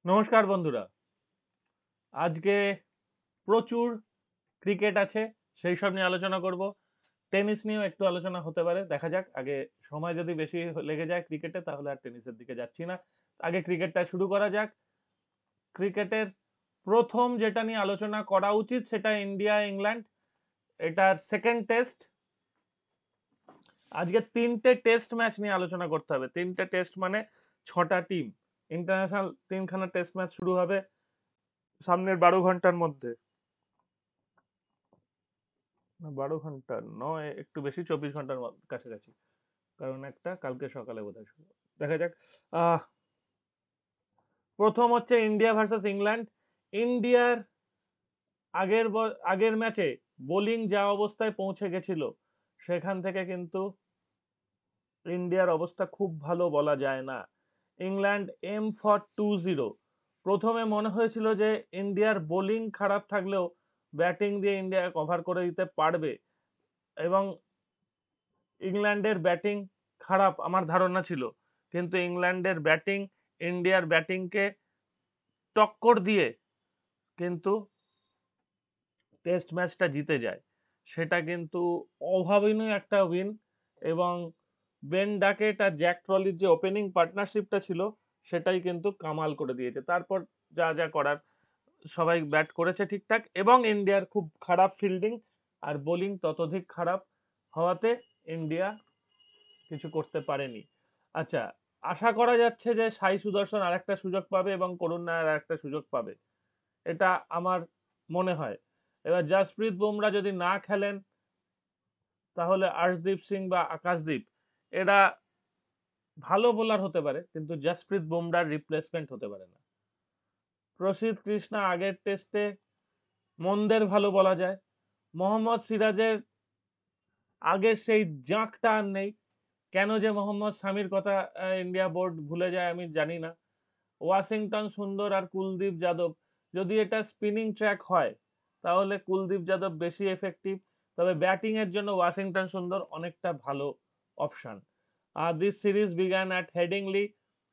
নমস্কার বন্ধুরা। আজকে প্রচুর ক্রিকেট আছে, সেই সব নিয়ে আলোচনা করব। টেনিস নিয়েও একটু আলোচনা হতে পারে, দেখা যাক। আগে সময় যদি বেশি লেগে যায় ক্রিকেটে তাহলে আর টেনিসের দিকে যাচ্ছি না। আগে ক্রিকেটটা শুরু করা যাক। ক্রিকেটের প্রথম যেটা নিয়ে আলোচনা করা উচিত সেটা ইন্ডিয়া ইংল্যান্ড, এটার সেকেন্ড টেস্ট। আজকে তিনটে টেস্ট ম্যাচ নিয়ে আলোচনা করতে হবে। তিনটে টেস্ট মানে 6টা টিম। ইন্টারন্যাশনাল তিনখানা টেস্ট ম্যাচ শুরু হবে সামনের 12 ঘন্টার মধ্যে। 12 ঘন্টা নয়, একটু বেশি, 24 ঘন্টার কাছাকাছি। কারণ একটা কালকে সকালে বোধহয় শুরু। দেখা যাক। আহ প্রথম হচ্ছে ইন্ডিয়া ভার্সেস ইংল্যান্ড। ইন্ডিয়ার আগের ম্যাচে বোলিং যা অবস্থায় পৌঁছে গেছিল, সেখান থেকে কিন্তু ইন্ডিয়ার অবস্থা খুব ভালো বলা যায় না। England aim for 2-0। প্রথমে মনে হয়েছিল যে ইন্ডিয়ার বোলিং খারাপ থাকলেও ব্যাটিং দিয়ে ইন্ডিয়া কভার করে দিতে পারবে, এবং ইংল্যান্ডের ব্যাটিং খারাপ আমার ধারণা ছিল, কিন্তু ইংল্যান্ডের ব্যাটিং ইন্ডিয়ার ব্যাটিংকে টক্কর দিয়ে কিন্তু টেস্ট ম্যাচটা জিতে যায়। সেটা কিন্তু অভাবনীয় একটা উইন। এবং বেন ডাকেট আর জ্যাক ট্রলির যে ওপেনিং পার্টনারশিপটা ছিল, সেটাই কিন্তু কামাল করে দিয়েছে। তারপর যা যা করার সবাই ব্যাট করেছে ঠিকঠাক, এবং ইন্ডিয়ার খুব খারাপ ফিল্ডিং আর বোলিং ততোধিক খারাপ হওয়াতে ইন্ডিয়া কিছু করতে পারেনি। আচ্ছা, আশা করা যাচ্ছে যে সাই সুদর্শন আরেকটা সুযোগ পাবে এবং করুণ নায়ার আরেকটা সুযোগ পাবে, এটা আমার মনে হয়। এবার জাসপ্রীত বুমরা যদি না খেলেন তাহলে আর্শদীপ সিং বা আকাশদীপ এরা ভালো বোলার হতে পারে, কিন্তু জাসপ্রীত বুমরার রিপ্লেসমেন্ট হতে পারে না। প্রসিদ্ধ কৃষ্ণা আগের টেস্টে মন্দের ভালো বলা যায়। মোহাম্মদ সিরাজের আগের সেই জাঁকটা আর নেই। কেন যে মোহাম্মদ শামির কথা ইন্ডিয়া বোর্ড ভুলে যায় আমি জানি না। ওয়াশিংটন সুন্দর আর কুলদীপ যাদব, যদি এটা স্পিনিং ট্র্যাক হয় তাহলে কুলদীপ যাদব বেশি এফেক্টিভ, তবে ব্যাটিং এর জন্য ওয়াশিংটন সুন্দর অনেকটা ভালো option. This series began at Headingley,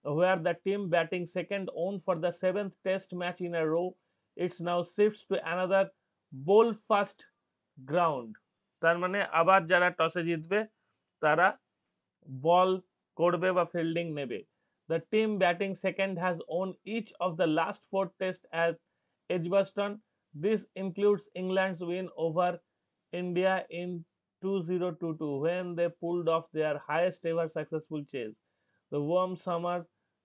where the team batting second own for the 7th test match in a row. It's now shifts to another bowl fast ground. তার মানে আবার যারা টসে জিতবে তারা বল করবে বা ফিল্ডিং নেবে। The team batting second has won each of the last 4 tests at Edgbaston. This includes England's win over India in 2022 when they pulled off their highest ever successful chase. The warm summer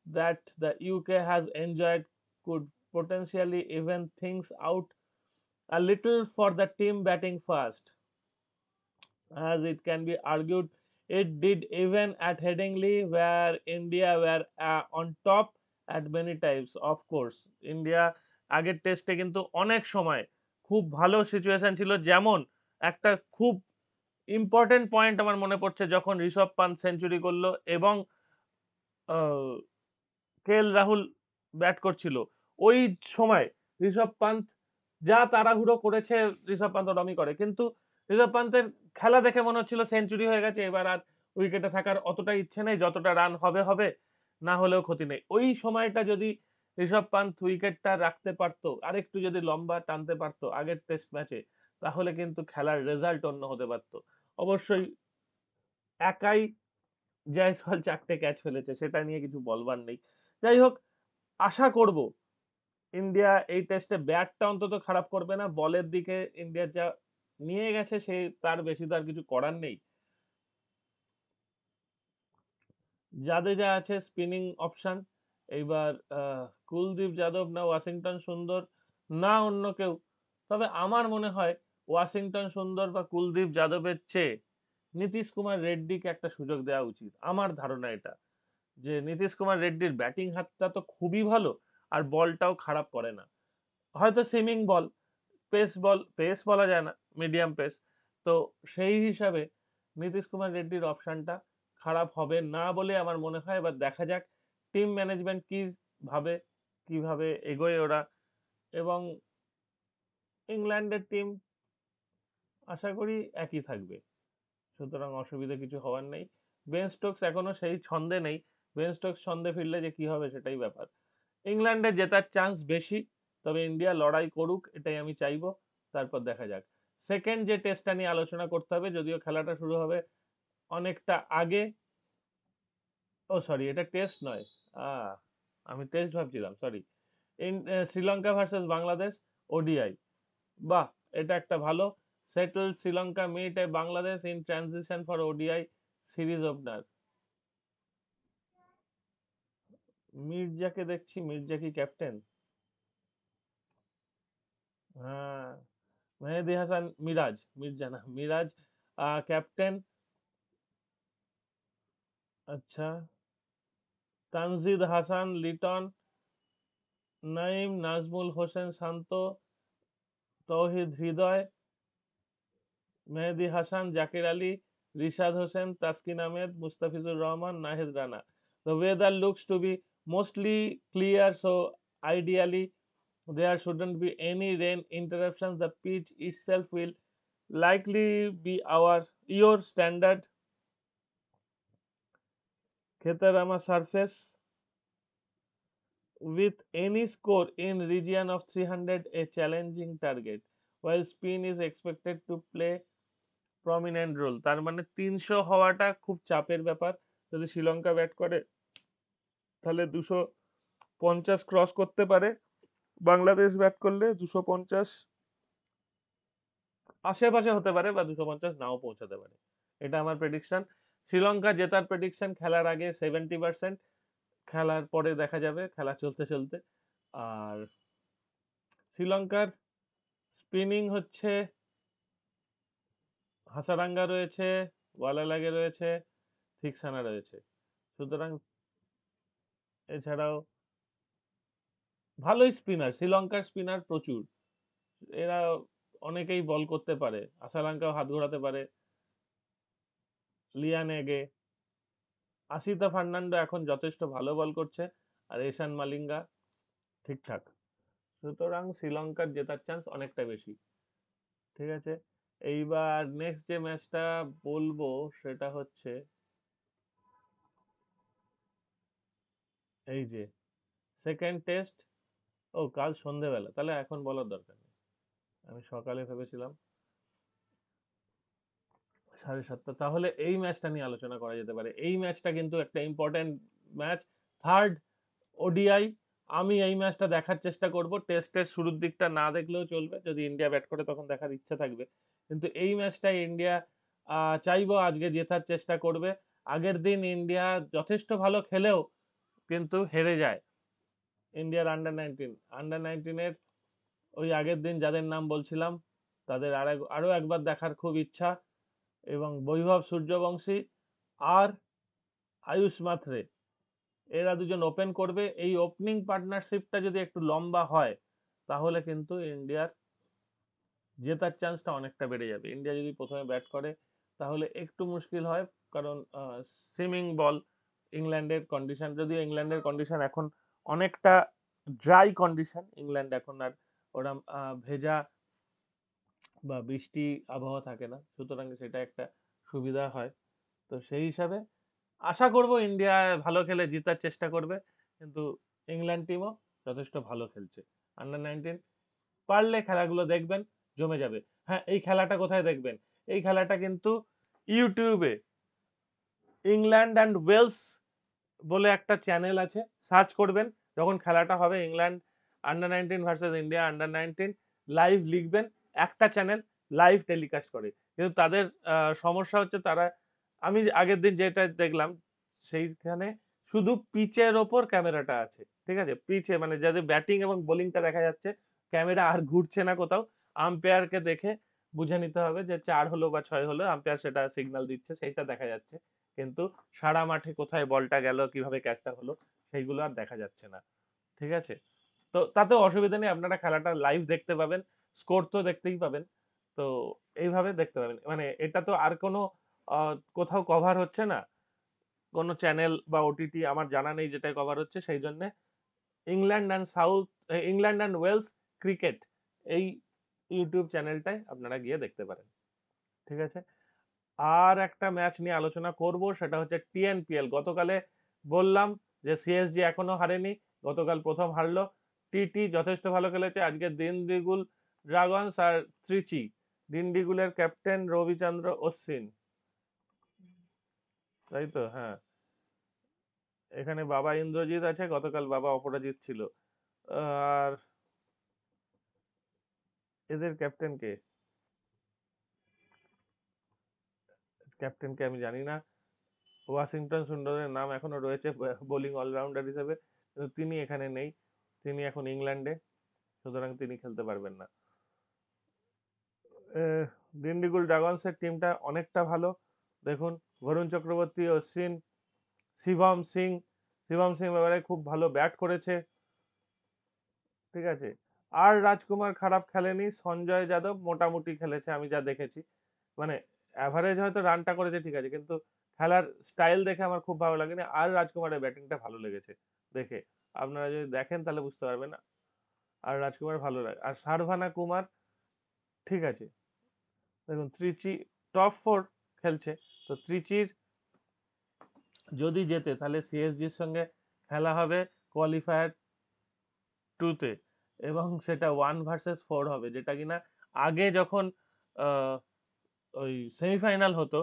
that the UK has enjoyed could potentially even things out a little for the team batting first, as it can be argued it did even at Headingley, where India were on top at many times. Of course, India আগের টেস্টে কিন্তু অনেক সময় খুব ভালো situation ছিল, যেমন একটা খুব ইম্পর্টেন্ট পয়েন্ট আমার মনে পড়ছে যখন ঋষভ পান্ত সেঞ্চুরি করলো এবং কে এল রাহুল ব্যাট করছিল। ওই সময় ঋষভ পান্ত যা তাড়াহুড়ো করেছে, ঋষভ পান্ত ওরমই করে, কিন্তু ঋষভ পান্তের খেলা দেখে মনে হচ্ছিল সেঞ্চুরি হয়ে গেছে, এবার আর উইকেটে থাকার অতটা ইচ্ছে নেই, যতটা রান হবে হবে, না হলেও ক্ষতি নেই। ওই সময়টা যদি ঋষভ পান্ত উইকেটটা রাখতে পারতো, আরেকটু যদি লম্বা টানতে পারতো আগের টেস্ট ম্যাচে, তাহলে কিন্তু খেলার রেজাল্ট অন্য হতে পারতো। অবশ্যই একাই জয়সওয়াল 4টে ক্যাচ ফেলেছে, সেটা নিয়ে কিছু বলবার নেই। যাই হোক, আশা করব ইন্ডিয়া এই টেস্টে ব্যাটটা অন্তত খারাপ করবে না। বলের দিকে ইন্ডিয়ার যা নিয়ে গেছে সে তার বেশি তো আর কিছু করার নেই। জাদেজা আছে স্পিনিং অপশন। এইবার কুলদীপ যাদব না ওয়াশিংটন সুন্দর না অন্য কেউ, তবে আমার মনে হয় ওয়াশিংটন সুন্দর বা কুলদীপ যাদবের চেয়ে নীতিশ কুমার রেড্ডিকে একটা সুযোগ দেওয়া উচিত। আমার ধারণা এটা, যে নীতিশ কুমার রেড্ডির ব্যাটিং হাতটা তো খুবই ভালো, আর বলটাও খারাপ করে না। হয়তো সুইমিং বল, পেস বলা যায় না, মিডিয়াম পেস। তো সেই হিসাবে নীতিশ কুমার রেড্ডির অপশনটা খারাপ হবে না বলে আমার মনে হয়। এবার দেখা যাক টিম ম্যানেজমেন্ট কি ভাবে, কিভাবে এগোয় ওরা। এবং ইংল্যান্ডের টিম আশা করি একই থাকবে, সুতরাং অসুবিধা কিছু হওয়ার নেই। বেন স্টোকস এখনো সেই ছন্দে নেই। বেন স্টোকস ছন্দে ফিরলে যে কি হবে সেটাই ব্যাপার। ইংল্যান্ডের জেতার চান্স বেশি, তবে ইন্ডিয়া লড়াই করুক এটাই আমি চাইবো, তারপর দেখা যাক। সেকেন্ড যে টেস্টটা নিয়ে আলোচনা করতে হবে, যদিও খেলাটা শুরু হবে অনেকটা আগে। ও সরি, এটা টেস্ট নয়, আহ আমি টেস্ট ভাবছিলাম, sorry. Sri Lanka versus Bangladesh, ODI. বাহ, এটা একটা ভালো। Settle Sri Lanka meet a Bangladesh in transition for ODI series opener. মির্জাকে দেখছি, মির্জা কি ক্যাপ্টেন? হ্যাঁ, মেহেদি হাসান মিরাজ, মির্জা না মিরাজ ক্যাপ্টেন। আচ্ছা, তানজিদ হাসান লিটন, নাইম নাজমুল হোসেন শান্ত, তৌহিদ হৃদয়, Mehedi Hasan, Zakir Ali, Rishad Hossain, Taskin Ahmed, Mustafizur Rahman, Nahid Rana. The weather looks to be mostly clear, so ideally there shouldn't be any rain interruptions. The pitch itself will likely be your standard Khetarama surface with any score in region of 300, a challenging target, while spin is expected to play prominent role। তার মানে 300 হওয়াটা খুব চাপের ব্যাপার। যদি Sri Lanka bat করে তাহলে 250 cross করতে পারে, বাংলাদেশ ব্যাট করলে 250 আশেপাশে হতে পারে, বা 250 নাও পৌঁছাতে পারে। এটা আমার প্রেডিকশন। শ্রীলঙ্কা জেতার প্রেডিকশন খেলার আগে 70%, খেলার পরে দেখা যাবে খেলা চলতে চলতে। আর শ্রীলঙ্কার স্পিনিং হচ্ছে হাসারাঙ্গা রয়েছে, ওয়ালালাগে রয়েছে, থিকসানা রয়েছে। সুতরাং এছাড়াও ভালোই স্পিনার, শ্রীলঙ্কার স্পিনার প্রচুর। এরা অনেকেই বল করতে পারে, আশারাঙ্কাও হাত ঘোরাতে পারে, লিয়ানেগে, আশিতা ফার্নান্ডো এখন যথেষ্ট ভালো বল করছে, আর এশান মালিঙ্গা ঠিকঠাক। সুতরাং শ্রীলঙ্কার জেতার চান্স অনেকটা বেশি। ঠিক আছে, এইবার নেক্সট যে ম্যাচটা বলবো সেটা হচ্ছে এই যে সেকেন্ড টেস্ট। ও কাল সন্ধেবেলা, তাহলে এখন বলার দরকার নেই, আমি সকালে ভেবেছিলাম 7:30। তাহলে এই ম্যাচটা নিয়ে আলোচনা করা যেতে পারে। এই ম্যাচটা কিন্তু একটা ইম্পর্টেন্ট ম্যাচ, থার্ড ওডিআই। আমি এই ম্যাচটা দেখার চেষ্টা করব, টেস্টের শুরুর দিকটা না দেখলেও চলবে, যদি ইন্ডিয়া ব্যাট করে তখন দেখার ইচ্ছা থাকবে। কিন্তু এই ম্যাচটাই ইন্ডিয়া চাইবো আজকে জেতার চেষ্টা করবে। আগের দিন ইন্ডিয়া যথেষ্ট ভালো খেলেও কিন্তু হেরে যায়। ইন্ডিয়ার আন্ডার 19 ওই আগের দিন যাদের নাম বলছিলাম তাদের আরো একবার দেখার খুব ইচ্ছা, এবং বৈভব সূর্যবংশী আর আয়ুষ মাত্রে, এরা দুজন ওপেন করবে। এই ওপেনিং পার্টনারশিপটা যদি একটু লম্বা হয় তাহলে কিন্তু ইন্ডিয়ার জেতার চান্সটা অনেকটা বেড়ে যাবে। ইন্ডিয়া যদি প্রথমে ব্যাট করে তাহলে একটু মুশকিল হয়, কারণ সুইমিং বল, ইংল্যান্ডের কন্ডিশন, যদিও ইংল্যান্ডের কন্ডিশন এখন অনেকটা ড্রাই কন্ডিশন, ইংল্যান্ড এখন আর ওরম ভেজা বা বৃষ্টি আবহাওয়া থাকে না, সুতরাং সেটা একটা সুবিধা হয়। তো সেই হিসাবে আশা করব ইন্ডিয়া ভালো খেলে জেতার চেষ্টা করবে, কিন্তু ইংল্যান্ড টিমও যথেষ্ট ভালো খেলছে। আন্ডার 19 পারলে খেলাগুলো দেখবেন, জমে যাবে। হ্যাঁ, এই খেলাটা কোথায় দেখবেন? এই খেলাটা কিন্তু ইউটিউবে ইংল্যান্ড অ্যান্ড ওয়েলস বলে একটা চ্যানেল আছে, সার্চ করবেন। যখন খেলাটা হবে England under 19 versus India under 19, live লিখবেন, একটা চ্যানেল লাইভ টেলিকাস্ট করে। কিন্তু তাদের সমস্যা হচ্ছে তারা, আমি আগের দিন যেটা দেখলাম সেইখানে শুধু পিচের ওপর ক্যামেরাটা আছে, ঠিক আছে, পিচে মানে যাদের ব্যাটিং এবং বোলিংটা দেখা যাচ্ছে, ক্যামেরা আর ঘুরছে না কোথাও। আম্পায়ারকে দেখে বুঝে নিতে হবে যে 4 হলো বা 6 হলো, আম্পায়ার সেটা সিগন্যাল দিচ্ছে, সেইটা দেখা যাচ্ছে। কিন্তু সারা মাঠে কোথায় বলটা গেল, কিভাবে ক্যাচটা হলো, সেইগুলো আর দেখা যাচ্ছে না। ঠিক আছে, তো তাতেও অসুবিধা নেই, আপনারা খেলাটা লাইভ দেখতে পাবেন, স্কোর তো দেখতেই পাবেন। তো এইভাবে দেখতে পাবেন, মানে এটা তো আর কোনো কোথাও কভার হচ্ছে না, কোনো চ্যানেল বা ওটিটি আমার জানা নেই যেটা কভার হচ্ছে, সেই জন্য England and South England and Wales cricket, এই ইউটিউব চ্যানেলটায় আপনারা গিয়ে দেখতে পারেন। ঠিক আছে, আর একটা ম্যাচ নিয়ে আলোচনা করব, সেটা হচ্ছে টিএনপিএল। গতকালে বললাম যে সিএসজি এখনো হারেনি, গতকাল প্রথম হারলো। টিটি যথেষ্ট ভালো খেলেছে আজকে। দিন্ডিগুল ড্রাগনস আর ত্রিচি, দিন্ডিগুলের ক্যাপ্টেন রবিচন্দ্র অশ্বিন, তাই তো? হ্যাঁ, এখানে বাবা ইন্দ্রজিৎ আছে, গতকাল বাবা অপরাজিৎ ছিল। আর এদের ক্যাপ্টেন কে? ক্যাপ্টেনকে আমি জানি না। ওয়াশিংটন সুন্দরের নাম এখনো রয়েছে বোলিং অলরাউন্ডার হিসেবে, কিন্তু তিনি এখানে নেই, তিনি এখন ইংল্যান্ডে, সুতরাং তিনি খেলতে পারবেন না। দিন্ডিগুল ড্রাগনসের টিমটা অনেকটা ভালো। দেখুন, বরুণ চক্রবর্তী, অশ্বিন, শিবম সিং, শিবম সিং এবারে খুব ভালো ব্যাট করেছে, ঠিক আছে। আর রাজকুমার খারাপ খেলেনি, সঞ্জয় যাদব মোটামুটি খেলেছে আমি যা দেখেছি, মানে অ্যাভারেজ হয়তো রানটা করেছে ঠিক আছে, কিন্তু খেলার স্টাইল দেখে আমার খুব ভালো লাগেনি। আর রাজকুমারের ব্যাটিংটা ভালো লেগেছে দেখে, আপনারা যদি দেখেন তাহলে বুঝতে পারবেন। আর রাজকুমার ভালো লাগে, আর সারভানা কুমার ঠিক আছে। দেখুন ত্রিচি টপ ফোর খেলছে, তো ত্রিচির যদি জেতে তাহলে সিএসজির সঙ্গে খেলা হবে কোয়ালিফায়ার টুতে, এবং সেটা 1 ভার্সেস 4 হবে, যেটা কিনা আগে যখন আহ, ওই সেমিফাইনাল হতো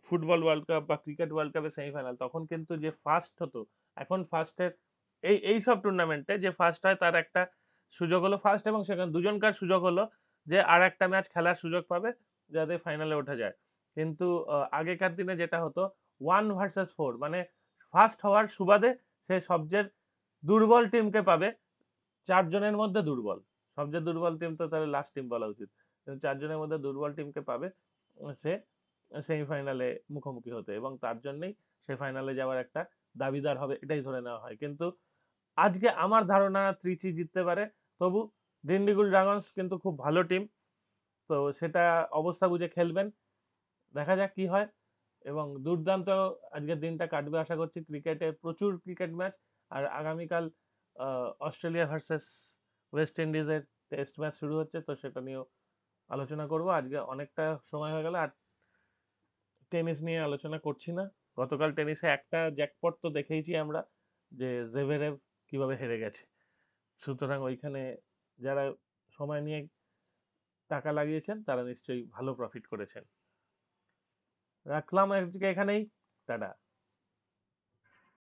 ফুটবল ওয়ার্ল্ড কাপ বা ক্রিকেট ওয়ার্ল্ড কাপের সেমিফাইনাল, তখন কিন্তু যে ফার্স্ট হতো, এখন ফার্স্টের এই সব টুর্নামেন্টে যে ফার্স্ট হয় তার একটা সুযোগ হলো ফার্স্ট, এবং সেখানে দুজনকার সুযোগ হলো যে আর একটা ম্যাচ খেলার সুযোগ পাবে যাতে ফাইনালে ওঠা যায়। কিন্তু আগেকার দিনে যেটা হতো 1 ভার্সেস 4, মানে ফার্স্ট হওয়ার সুবাদে সে সবচেয়ে দুর্বল টিমকে পাবে, 4 জনের মধ্যে দুর্বল, সবচেয়ে দুর্বল টিম তো তাহলে লাস্ট টিম বলা উচিত, 4 জনের মধ্যে দুর্বল টিমকে পাবে সে সেমিফাইনালে মুখোমুখি হতে, এবং তার জন্যই সে ফাইনালে যাওয়ার একটা দাবিদার হবে, এটাই ধরে নেওয়া হয়। কিন্তু আজকে আমার ধারণা ত্রিচি জিততে পারে। তবু দিন্ডিগুল ড্রাগনস কিন্তু খুব ভালো টিম, তো সেটা অবস্থা বুঝে খেলবেন, দেখা যাক কি হয়। এবং দুর্দান্ত আজকের দিনটা কাটবে আশা করছি, ক্রিকেটে প্রচুর ক্রিকেট ম্যাচ। আর আগামীকাল অস্ট্রেলিয়া ভার্সেস ওয়েস্ট ইন্ডিজের টেস্ট ম্যাচ শুরু হচ্ছে, তো সেটা নিয়েও আলোচনা করব। আজকে অনেকটা সময় হয়ে গেল, আর টেনিস নিয়ে আলোচনা করছি না। গতকাল টেনিসে একটা জ্যাকপট তো দেখেইছি আমরা, যে জেভেরেভ কিভাবে হেরে গেছে, সুতরাং ওইখানে যারা সময় নিয়ে টাকা লাগিয়েছেন তারা নিশ্চয়ই ভালো প্রফিট করেছেন। রাখলাম আজকে এখানেই, টাটা।